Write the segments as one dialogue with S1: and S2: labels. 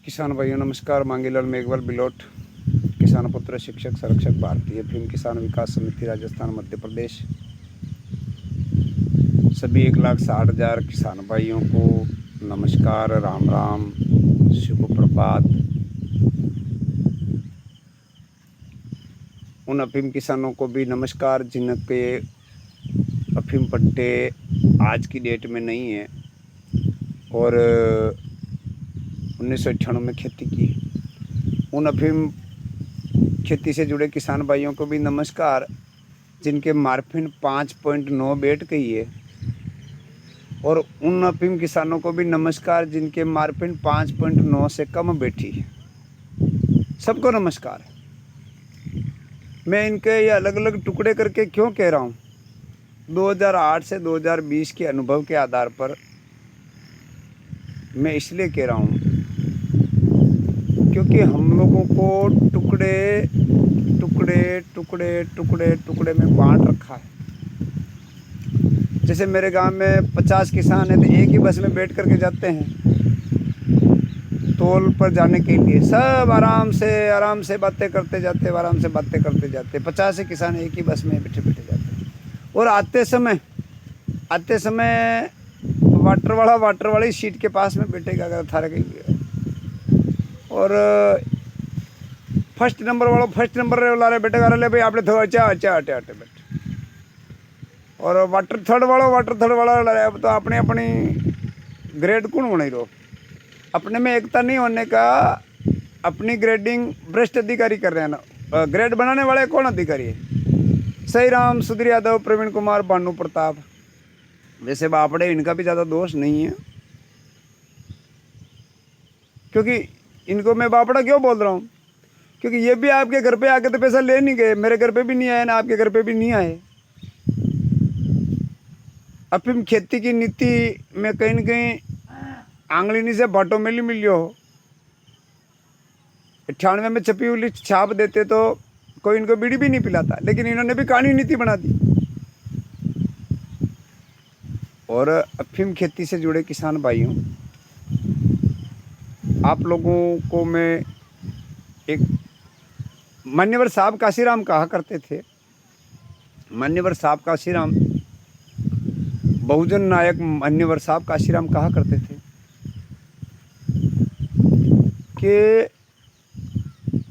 S1: किसान भाइयों नमस्कार। मांगीलाल मेघवाल बिलोट, किसान पुत्र, शिक्षक संरक्षक, भारतीय भीम किसान विकास समिति, राजस्थान मध्य प्रदेश। सभी 1,60,000 किसान भाइयों को नमस्कार, राम राम, शुभ प्रभात। उन अफीम किसानों को भी नमस्कार जिनके अफीम पट्टे आज की डेट में नहीं है और 1998 में खेती की। उन अफीम खेती से जुड़े किसान भाइयों को भी नमस्कार जिनके मार्फिन 5.9 बैठ गई है और उन अफीम किसानों को भी नमस्कार जिनके मार्फिन 5.9 से कम बैठी है। सबको नमस्कार। मैं इनके ये अलग अलग टुकड़े करके क्यों कह रहा हूँ? 2008 से 2020 के अनुभव के आधार पर मैं इसलिए कह रहा हूँ क्योंकि हम लोगों को टुकड़े टुकड़े टुकड़े टुकड़े टुकड़े में बांट रखा है। जैसे मेरे गांव में 50 किसान हैं तो एक ही बस में बैठ करके जाते हैं टोल पर जाने के लिए। सब आराम से बातें करते जाते, आराम से बातें करते जाते। 50 किसान एक ही बस में बैठे बैठे जाते हैं और आते समय वाटर वाली सीट के पास में बैठेगा अगर थारे कहीं। और फर्स्ट नंबर वाला बैठेगा, अरे भाई आपने थोड़ा अच्छा बैठे। और वाटर थर्ड वाला तो अपने अपनी ग्रेड कौन बनाई रहो। अपने में एकता नहीं होने का अपनी ग्रेडिंग भ्रष्ट अधिकारी कर रहे हैं ना। ग्रेड बनाने वाले कौन अधिकारी है? सही राम, सुधीर यादव, प्रवीण कुमार, भानु प्रताप। वैसे बापड़े इनका भी ज़्यादा दोष नहीं है, क्योंकि इनको मैं बापड़ा क्यों बोल रहा हूँ? क्योंकि ये भी आपके घर पे आके तो पैसा ले नहीं गए, मेरे घर पे भी नहीं आए ना आपके घर पे भी नहीं आए। अफीम खेती की नीति में कहीं न कहीं आंगलिनी से बाटो मिली मिलियो। 98 में छपी हुई लिस्ट छाप देते तो कोई इनको बीड़ी भी नहीं पिलाता, लेकिन इन्होंने भी कानूनी नीति बना दी। और अफीम खेती से जुड़े किसान भाइयों, आप लोगों को मैं एक मान्यवर साहब काशीराम कहा करते थे। मान्यवर साहब काशीराम, बहुजन नायक मान्यवर साहब काशीराम कहा करते थे कि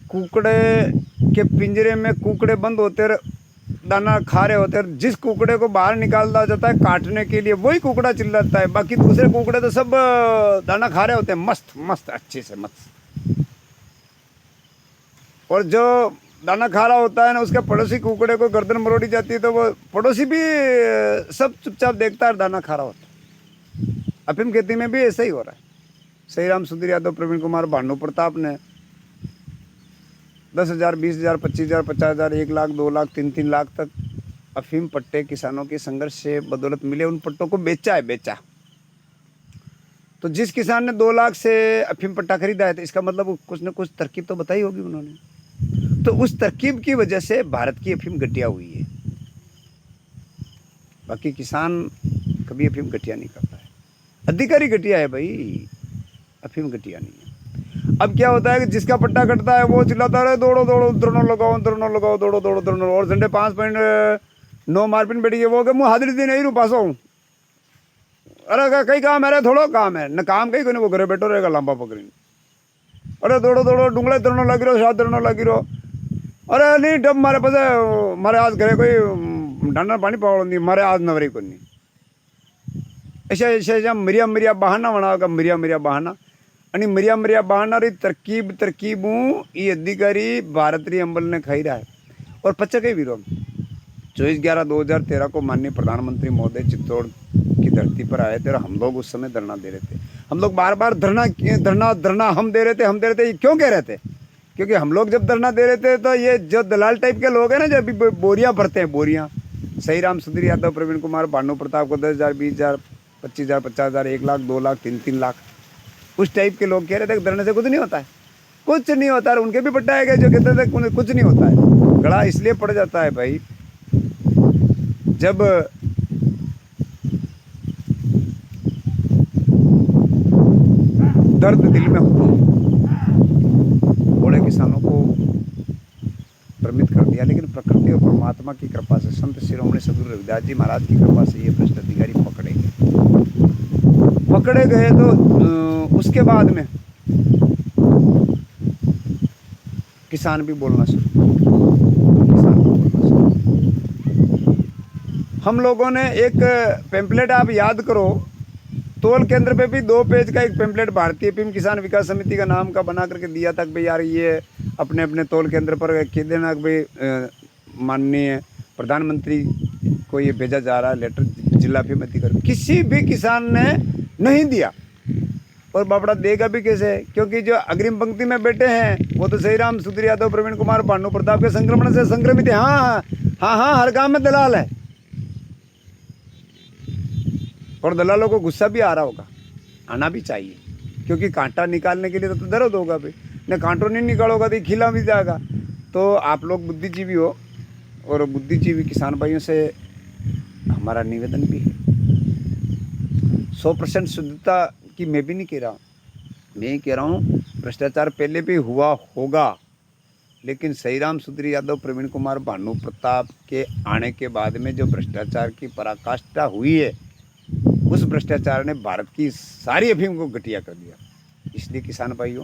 S1: कुकड़े के पिंजरे में कुकड़े बंद होते दाना खा रहे होते, जिस कुकड़े को बाहर निकाला जाता है काटने के लिए वही कुकड़ा चिल्लाता है, बाकी दूसरे कुकड़े तो सब दाना खा रहे होते हैं मस्त मस्त अच्छे से मस्त। और जो दाना खा रहा होता है ना, उसके पड़ोसी कुकड़े को गर्दन मरोड़ी जाती है तो वो पड़ोसी भी सब चुपचाप देखता है, दाना खा रहा होता है। अफीम खेती में भी ऐसा ही हो रहा है। सही राम, सुधीर यादव, प्रवीण कुमार, भानु प्रताप ने 10,000, 20,000, 25,000, 50,000, 1 लाख, 2 लाख, 3 लाख तक अफीम पट्टे किसानों के संघर्ष से बदौलत मिले, उन पट्टों को बेचा। तो जिस किसान ने 2 लाख से अफीम पट्टा खरीदा है तो इसका मतलब कुछ न कुछ तरकीब तो बताई होगी उन्होंने। तो उस तरकीब की वजह से भारत की अफीम घटिया हुई है। बाकी किसान कभी अफीम घटिया नहीं करता है, अधिकारी घटिया है भाई, अफीम घटिया नहीं है। अब क्या होता है कि जिसका पट्टा कटता है वो चिल्लाता रहे दौड़ो धरना लगाओ दौड़ो। और झंडे 5.9 मार्पिन बैठी है वो कि मुँह हाजिरी दी नहीं रू पासो। अरे कई काम है रे, थोड़ो काम है न, काम कहीं को घरे बैठो रहेगा लंबा पकड़ी। अरे दौड़ो डूंगले धरनो लगी रहो, शाद धरनो लगी रहो। अरे नहीं डब मारे पास मारे आज घरे कोई ढांडा पानी पावड़ो नहीं, मारे आज नवरी को नहीं। ऐसा मिरिया बहाना बनाओगा, मिरिया बहाना। आणि मिरिया बहानारी तरकीबों ये अधिकारी भारतीय अंबल ने खाई रहा है। और पच्चा के विरोध 24/11/2013 को माननीय प्रधानमंत्री महोदय चित्तौड़ की धरती पर आए थे और हम लोग उस समय धरना दे रहे थे। हम लोग बार धरना हम दे रहे थे। ये क्यों कह रहे थे? क्योंकि हम लोग जब धरना दे रहे थे तो ये जो दलाल टाइप के लोग हैं ना, जो अभी बोरियां भरते हैं, बोरियां, सही राम, सुधीर यादव, प्रवीण कुमार, भानु प्रताप को 10,000, 20,000, 25,000, 50,000, 1 लाख, 2 लाख, 3 लाख, उस टाइप के लोग कह रहे थे धरने से कुछ नहीं होता है, कुछ नहीं होता है। उनके भी पट्टा है गए जो कहते थे कुछ नहीं होता है। गड़ा इसलिए पड़ जाता है भाई, जब दर्द दिल में होता है। बड़े किसानों को भ्रमित कर दिया, लेकिन प्रकृति और परमात्मा की कृपा से, संत शिरोमणि सदगुरु रविदास जी महाराज की कृपा से ये भ्रष्ट अधिकारी पकड़े गए। तो उसके बाद में किसान भी बोलना शुरू। हम लोगों ने एक पेम्पलेट, आप याद करो, तोल केंद्र पे भी 2 पेज का एक पेम्पलेट भारतीय अफीम किसान विकास समिति का नाम का बना करके दिया था कि भाई यार ये अपने अपने तोल केंद्र पर कह देना कि भाई माननीय प्रधानमंत्री को ये भेजा जा रहा है लेटर, जिला अफीम अधिकारी। किसी भी किसान ने नहीं दिया, और बापड़ा देगा भी कैसे, क्योंकि जो अग्रिम पंक्ति में बैठे हैं वो तो सहीराम सुधीर यादव, प्रवीण कुमार, भानु प्रताप के संक्रमण से संक्रमित है। हाँ, हर गांव में दलाल है, और दलालों को गुस्सा भी आ रहा होगा, आना भी चाहिए, क्योंकि कांटा निकालने के लिए तो दर्द होगा भाई, न कांटों नहीं निकालोगा तो खिला भी जाएगा। तो आप लोग बुद्धिजीवी हो, और बुद्धिजीवी किसान भाइयों से हमारा निवेदन भी है, 100% शुद्धता की मैं भी नहीं कह रहा हूँ, मैं कह रहा हूँ भ्रष्टाचार पहले भी हुआ होगा, लेकिन सहीराम सुधीर यादव, प्रवीण कुमार, भानु प्रताप के आने के बाद में जो भ्रष्टाचार की पराकाष्ठा हुई है, उस भ्रष्टाचार ने भारत की सारी अफीम को घटिया कर दिया। इसलिए किसान भाइयों,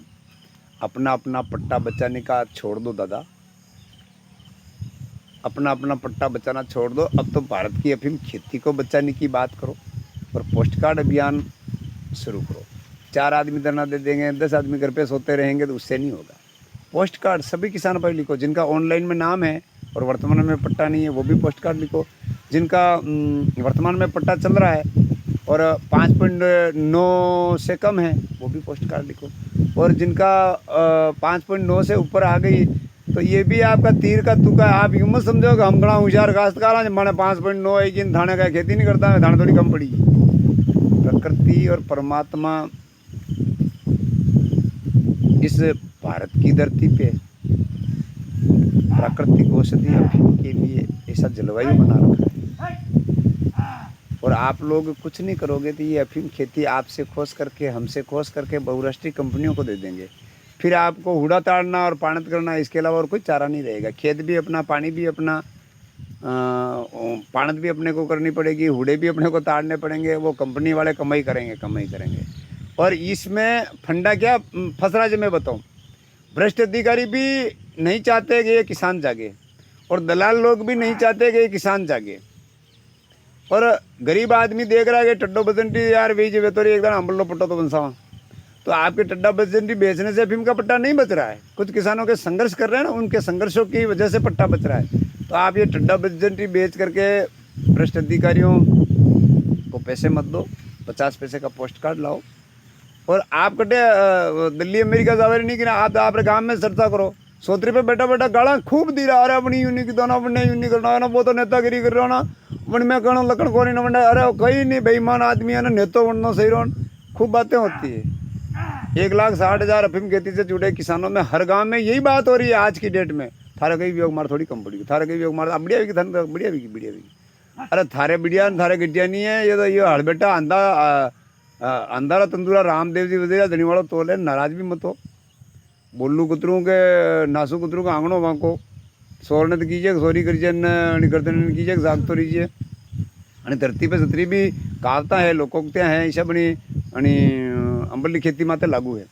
S1: अपना अपना पट्टा बचाने का छोड़ दो दादा, अपना अपना पट्टा बचाना छोड़ दो। अब तो भारत की अफीम खेती को बचाने की बात करो, और पोस्ट कार्ड अभियान शुरू करो। 4 आदमी धरना दे देंगे, 10 आदमी घर पे सोते रहेंगे, तो उससे नहीं होगा। पोस्ट कार्ड सभी किसान भाई लिखो, जिनका ऑनलाइन में नाम है और वर्तमान में पट्टा नहीं है वो भी पोस्ट कार्ड लिखो, जिनका वर्तमान में पट्टा चल रहा है और 5.9 से कम है वो भी पोस्ट कार्ड लिखो, और जिनका 5.9 से ऊपर आ गई तो ये भी आपका तीर का तुका। आप यूँ मत समझो कि हम बड़ा होशियार काश्तकार हैं, मैंने 5.9 है कि धाने का खेती नहीं करता है, धाने थोड़ी कम पड़ी। प्रकृति और परमात्मा इस भारत की धरती पे प्राकृतिक औषधि अफीम के लिए ऐसा जलवायु बना रखा है, और आप लोग कुछ नहीं करोगे तो ये अफीम खेती आपसे खोस करके, हमसे खोस करके बहुराष्ट्रीय कंपनियों को दे देंगे। फिर आपको हुड़ा ताड़ना और पाणत करना, इसके अलावा और कोई चारा नहीं रहेगा। खेत भी अपना, पानी भी अपना, पाणत भी अपने को करनी पड़ेगी, हुड़े भी अपने को ताड़ने पड़ेंगे। वो कंपनी वाले कमाई करेंगे। और इसमें फंडा क्या फंस रहा है मैं बताऊँ, भ्रष्ट अधिकारी भी नहीं चाहते कि ये किसान जागे, और दलाल लोग भी नहीं चाहते कि ये किसान जागे, और गरीब आदमी देख रहा है कि टड्डो बसंती यार बीज वेतोरी एकदम अम्बलो पट्टा तो बनसावा। तो आपके टड्डा बसंती बेचने से अफीम का पट्टा नहीं बच रहा है, कुछ किसानों के संघर्ष कर रहे हैं ना, उनके संघर्षों की वजह से पट्टा बच रहा है। तो आप ये टड्डा बसंती बेच करके भ्रष्ट अधिकारियों को पैसे मत दो, 50 पैसे का पोस्ट कार्ड लाओ, और आप कटे दिल्ली अमेरिका जावे नहीं कि आप अपने गाँव में चर्चा करो। सोतरी पे बैठा बैठा गाड़ा खूब दी रहा, अरे अपनी यूनी की दोनों अपने यूनी करना है ना, वो तो नेतागिरी कर रहा हो ना, अपने में कहना लकड़ को नहीं बना, अरे कहीं नहीं बेईमान आदमी है ना, नेतो बनना सही रहो, खूब बातें होती है। 1,60,000 अफीम खेती से जुड़े किसानों में हर गांव में यही बात हो रही है आज की डेट में। थारे कहीं योग मार थोड़ी कम पड़ी, थारे कहीं योग मार बढ़िया भी बढ़िया भी। अरे थारे बढ़िया थारे गड्डिया नहीं है, ये तो ये हड़ बेटा अंधारा तंदूरा रामदेव जी वजीरा धनी वालों तोले, नाराज भी मत हो। बोलू कुतरू के नासू कुतरू का आंगणों वाको सोरने तो कीजिए, सोरी करिए, गर्दन कीजिए, जाग तो रीजिए। आणि धरती पे सतरी भी कहावता है, लोकोक्तियाँ हैं, ईशा बनी आणि अंबली खेती माते लागू है।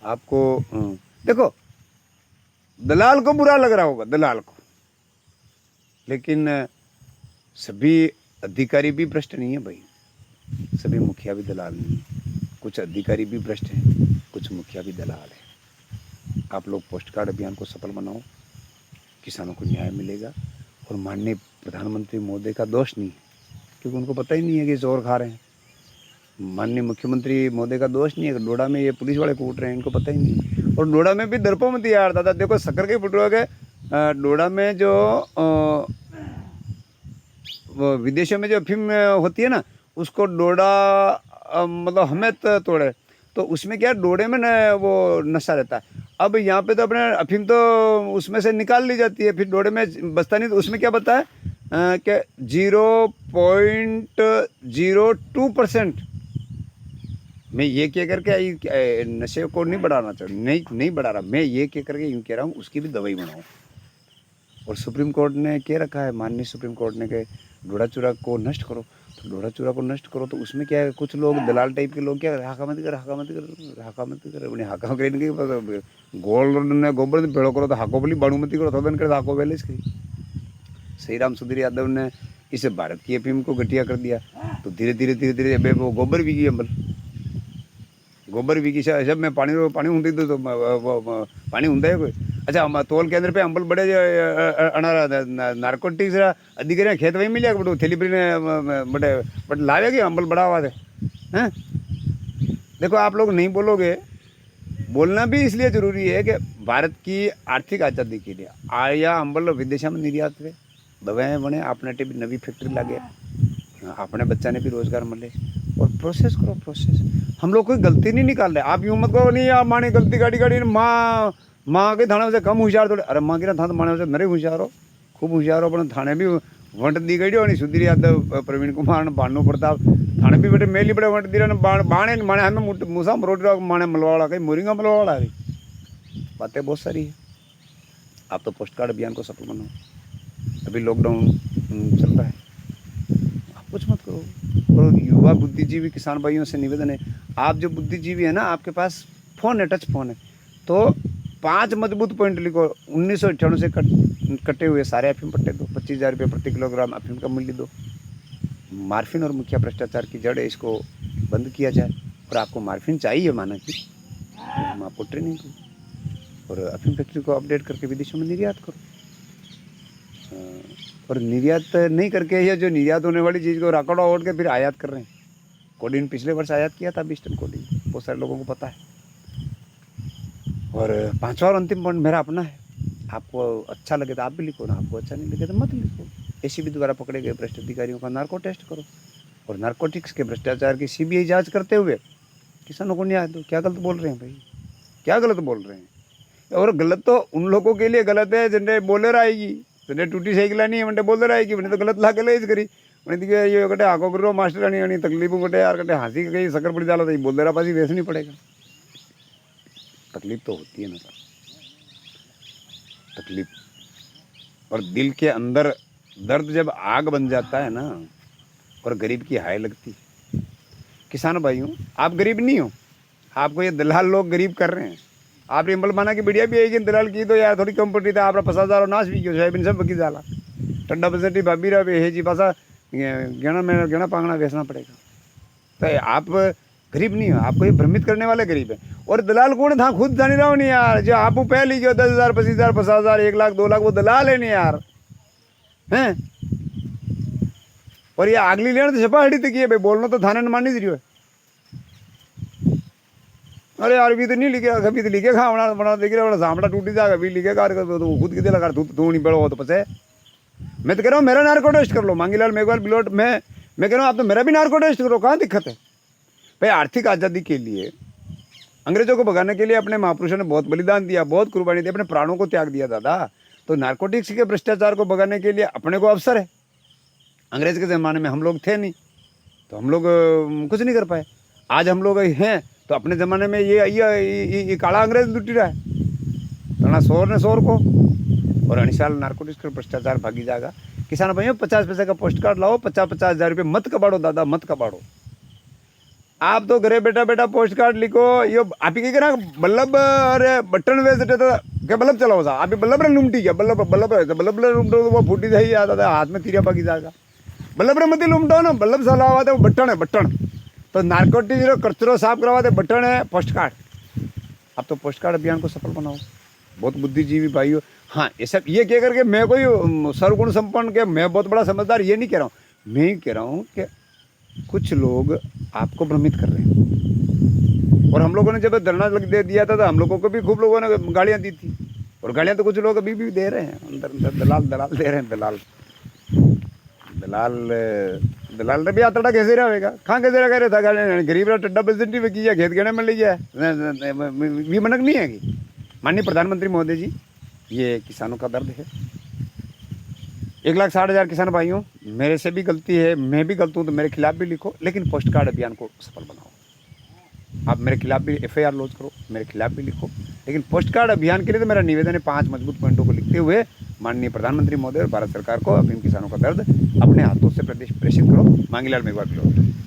S1: आपको देखो दलाल को बुरा लग रहा होगा, दलाल को, लेकिन सभी अधिकारी भी भ्रष्ट नहीं है भाई, सभी मुखिया भी दलाल नहीं है, कुछ अधिकारी भी भ्रष्ट हैं, कुछ मुखिया भी दलाल है। आप लोग पोस्ट कार्ड अभियान को सफल बनाओ, किसानों को न्याय मिलेगा। और माननीय प्रधानमंत्री मोदी का दोष नहीं है, क्योंकि उनको पता ही नहीं है कि चोर खा रहे हैं। माननीय मुख्यमंत्री मोदी का दोष नहीं है, डोडा में ये पुलिस वाले कूट रहे हैं, इनको पता ही नहीं। और डोडा में भी दर्पो मत यार दादा, देखो शक्कर के फुटवा के डोडा में जो विदेशों में जो अफीम होती है ना, उसको डोडा मतलब हमें तोड़े, तो उसमें क्या डोडे में न वो नशा रहता है। अब यहाँ पे तो अपने अफीम तो उसमें से निकाल ली जाती है, फिर डोडे में बचता नहीं। तो उसमें क्या बता है कि 0.02% मैं ये कह करके नशे को नहीं बढ़ाना चाहूँ, नहीं बढ़ा रहा, मैं ये कह करके यूँ कह रहा हूँ उसकी भी दवाई बनाओ। और सुप्रीम कोर्ट ने कह रखा है, माननीय सुप्रीम कोर्ट ने कि ढोड़ा चूरा को नष्ट करो, तो ढोड़ा चूरा को नष्ट करो, तो उसमें क्या है, कुछ लोग दलाल टाइप के लोग क्या हाका मत कर, हाका मत कर, हाका मत कर, उन्हें हाका कर गोल ने गोबर भेड़ो करो तो हाको बोली बाणुमती करो तो कर हाको पहले इसकी। सही राम सुधीर यादव ने इस भारत की अफीम को घटिया कर दिया, तो धीरे धीरे धीरे धीरे अब वो गोबर भी की अम्बल, गोबर भी की जब मैं पानी पानी होती तो पानी होता है कोई। अच्छा तोल केंद्र पे अंबल बड़े नारकोटिक्स अधिकारी खेत वही मिले बटू थैली बड़े बट लावे कि अंबल बड़ा हुआ थे हैं। देखो आप लोग नहीं बोलोगे, बोलना भी इसलिए जरूरी है कि भारत की आर्थिक आज़ादी के लिए आया अंबल विदेशा में निर्यात हुए, दवाएं बने, अपने टे भी नवी फैक्ट्री लगे, अपने बच्चा ने भी रोजगार मिले। और प्रोसेस करो प्रोसेस, हम लोग कोई गलती नहीं निकाल रहे। आप यूँ मत करो नहीं यार माने गलती गाड़ी माँ के थाने से कम होशियार थोड़े, अरे माँ के थाने माने से नरे होशियार हो, खूब होशियार हो, अपने थाने भी वंट दी गई हो, सुधीर यादव, प्रवीण कुमार, भानु प्रताप थाने भी बड़े मेली बड़े वंट दी रहे बाणे माने हमें मूसा मरोट माने मलवाड़ा कहीं मोरिंगा मलवाड़ा गई, बातें बहुत सारी है। आप तो पोस्ट कार्ड अभियान को सफल बनाओ, अभी लॉकडाउन चल रहा है, आप कुछ मत करो। और युवा बुद्धिजीवी किसान भाइयों से निवेदन है, आप जो बुद्धिजीवी है ना, आपके पास फ़ोन है, टच फ़ोन है, तो 5 मजबूत पॉइंट लिखो। 1998 से कटे हुए सारे अफीम पट्टे दो, 25,000 रुपये प्रति किलोग्राम अफीम का मूल्य दो। मार्फिन और मुखिया भ्रष्टाचार की जड़ है, इसको बंद किया जाए। और आपको मार्फिन चाहिए माना कि तो हम आपको ट्रेनिंग दें, और अफीम फैक्ट्री को अपडेट करके विदेशों में निर्यात करो। और निर्यात नहीं करके ये जो निर्यात होने वाली चीज़ को राकड़ा ओढ़ के फिर आयात कर रहे हैं। कोडीन पिछले वर्ष आयात किया था 20 टन कोडीन, बहुत सारे लोगों को पता है। और 5वां और अंतिम पॉइंट मेरा अपना है, आपको अच्छा लगे तो आप भी लिखो ना, आपको अच्छा नहीं लगे तो मत लिखो। एसीबी द्वारा पकड़े गए भ्रष्ट अधिकारियों का नार्को टेस्ट करो, और नार्कोटिक्स के भ्रष्टाचार की सीबीआई जांच करते हुए किसानों को न्याय दो। क्या गलत बोल रहे हैं भाई, क्या गलत बोल रहे हैं। और गलत तो उन लोगों के लिए गलत है जिन्हें बोलर आएगी, जिन्हें टूटी साइकिल नहीं है बोलर आएगी, मैंने तो गलत ला के ले करी, मैंने ये गटे आको करो मास्टर आनी तकलीफों गटे यार गटे हंसी कहीं शक्कर पड़ी डाला तो बोलर पास ही वैसे नहीं पड़ेगा। तकलीफ तो होती है ना सर, तकलीफ, और दिल के अंदर दर्द जब आग बन जाता है ना, और गरीब की हाय लगती है। किसान भाइयों आप गरीब नहीं हो, आपको ये दलाल लोग गरीब कर रहे हैं। आप रिम्बल माना की बढ़िया भी है दलाल की तो यार थोड़ी कम पड़ी था, आप 50,000 नाश भी क्यों साहब इन सब बकी जाला ठंडा बसटी भाभी रहा है जी पासा गहना पांगना बेचना पड़ेगा। तो आप गरीब नहीं हो, आपको ये भ्रमित करने वाले गरीब है। और दलाल कौन था खुद जानी रहा हो नहीं यार, जो आप पहले जो 10,000 25,000 50,000 1 लाख 2 लाख वो दलाल है नहीं यार हैं। और ये अगली लेने तो छपा हड़ी तक है भाई, बोलना तो थाने ने मानी रही है। अरे यार भी तो नहीं लिखे, कभी तो लिखे खा बना देख रहा सामड़ा टूटी जाएगा भी लिखे कार तो खुद कितने लगा तू नहीं बड़ो हो तो पसे। मैं तो कह रहा हूँ मेरा नार्को टेस्ट कर लो मांगीलाल मेघवाल बिलोट, मैं कह रहा हूँ आप तो मेरा भी नार्को टेस्ट करो, कहाँ दिक्कत है भाई। आर्थिक आज़ादी के लिए अंग्रेजों को भगाने के लिए अपने महापुरुषों ने बहुत बलिदान दिया, बहुत कुर्बानी दी, अपने प्राणों को त्याग दिया दादा। तो नार्कोटिक्स के भ्रष्टाचार को भगाने के लिए अपने को अवसर है। अंग्रेज के ज़माने में हम लोग थे नहीं तो हम लोग कुछ नहीं कर पाए, आज हम लोग हैं तो अपने ज़माने में ये काला अंग्रेज लुटी रहा है तना शोर ने शोर को। और अनिशाल नार्कोटिक्स का भ्रष्टाचार भागी जाएगा। किसान भाइयों 50 पैसे का पोस्ट कार्ड लाओ, 50-50 हज़ार रुपये मत कबाड़ो दादा, मत कबाड़ो। आप तो घरे बेटा पोस्ट कार्ड लिखो, यो आप ही के ना बल्लभ अरे बटन वेस्ट तो क्या बल्लभ चलाओ सा आप बल्लभ रे लुमटी क्या बल्लभ रे लुमटो तो वो फूटी जाइए आता हाथ में तीरिया भागी जाएगा। बल्लभ रे मत लुमटो ना, बल्लभ चलावा तो बटन है बटन, तो नार्कोटिक्स जो कचरो साफ करवा दे बटन है पोस्ट कार्ड। आप तो पोस्ट कार्ड अभियान को सफल बनाओ, बहुत बुद्धिजीवी भाइयों। हाँ ये सब ये कह करके मैं कोई सर्वगुण संपन्न के मैं बहुत बड़ा समझदार ये नहीं कह रहा हूँ, मैं ही कह रहा हूँ कि कुछ लोग आपको भ्रमित कर रहे हैं। और हम लोगों ने जब धरना दे दिया था तो हम लोगों को भी खूब लोगों ने गालियाँ दी थी, और गालियाँ तो कुछ लोग अभी भी दे रहे हैं अंदर दलाल दे रहे हैं। दलाल ने भी आतड़ा कैसे रहेगा, कहाँ कैसे रह रहा था गाली गरीब टड्डा प्रेसिडेंट में किया खेत गहने में ले गया भी मनक नहीं है कि। माननीय प्रधानमंत्री महोदय जी ये किसानों का दर्द है। 1,60,000 किसान भाइयों मेरे से भी गलती है, मैं भी गलत हूँ तो मेरे खिलाफ भी लिखो, लेकिन पोस्ट कार्ड अभियान को सफल बनाओ। आप मेरे खिलाफ भी FIR लॉन्च करो, मेरे खिलाफ भी लिखो, लेकिन पोस्ट कार्ड अभियान के लिए तो मेरा निवेदन है 5 मजबूत पॉइंटों को लिखते हुए माननीय प्रधानमंत्री महोदय और भारत सरकार को अपने किसानों का दर्द अपने हाथों से प्रदेश प्रेषित करो। मांगीलाल मेघवाल।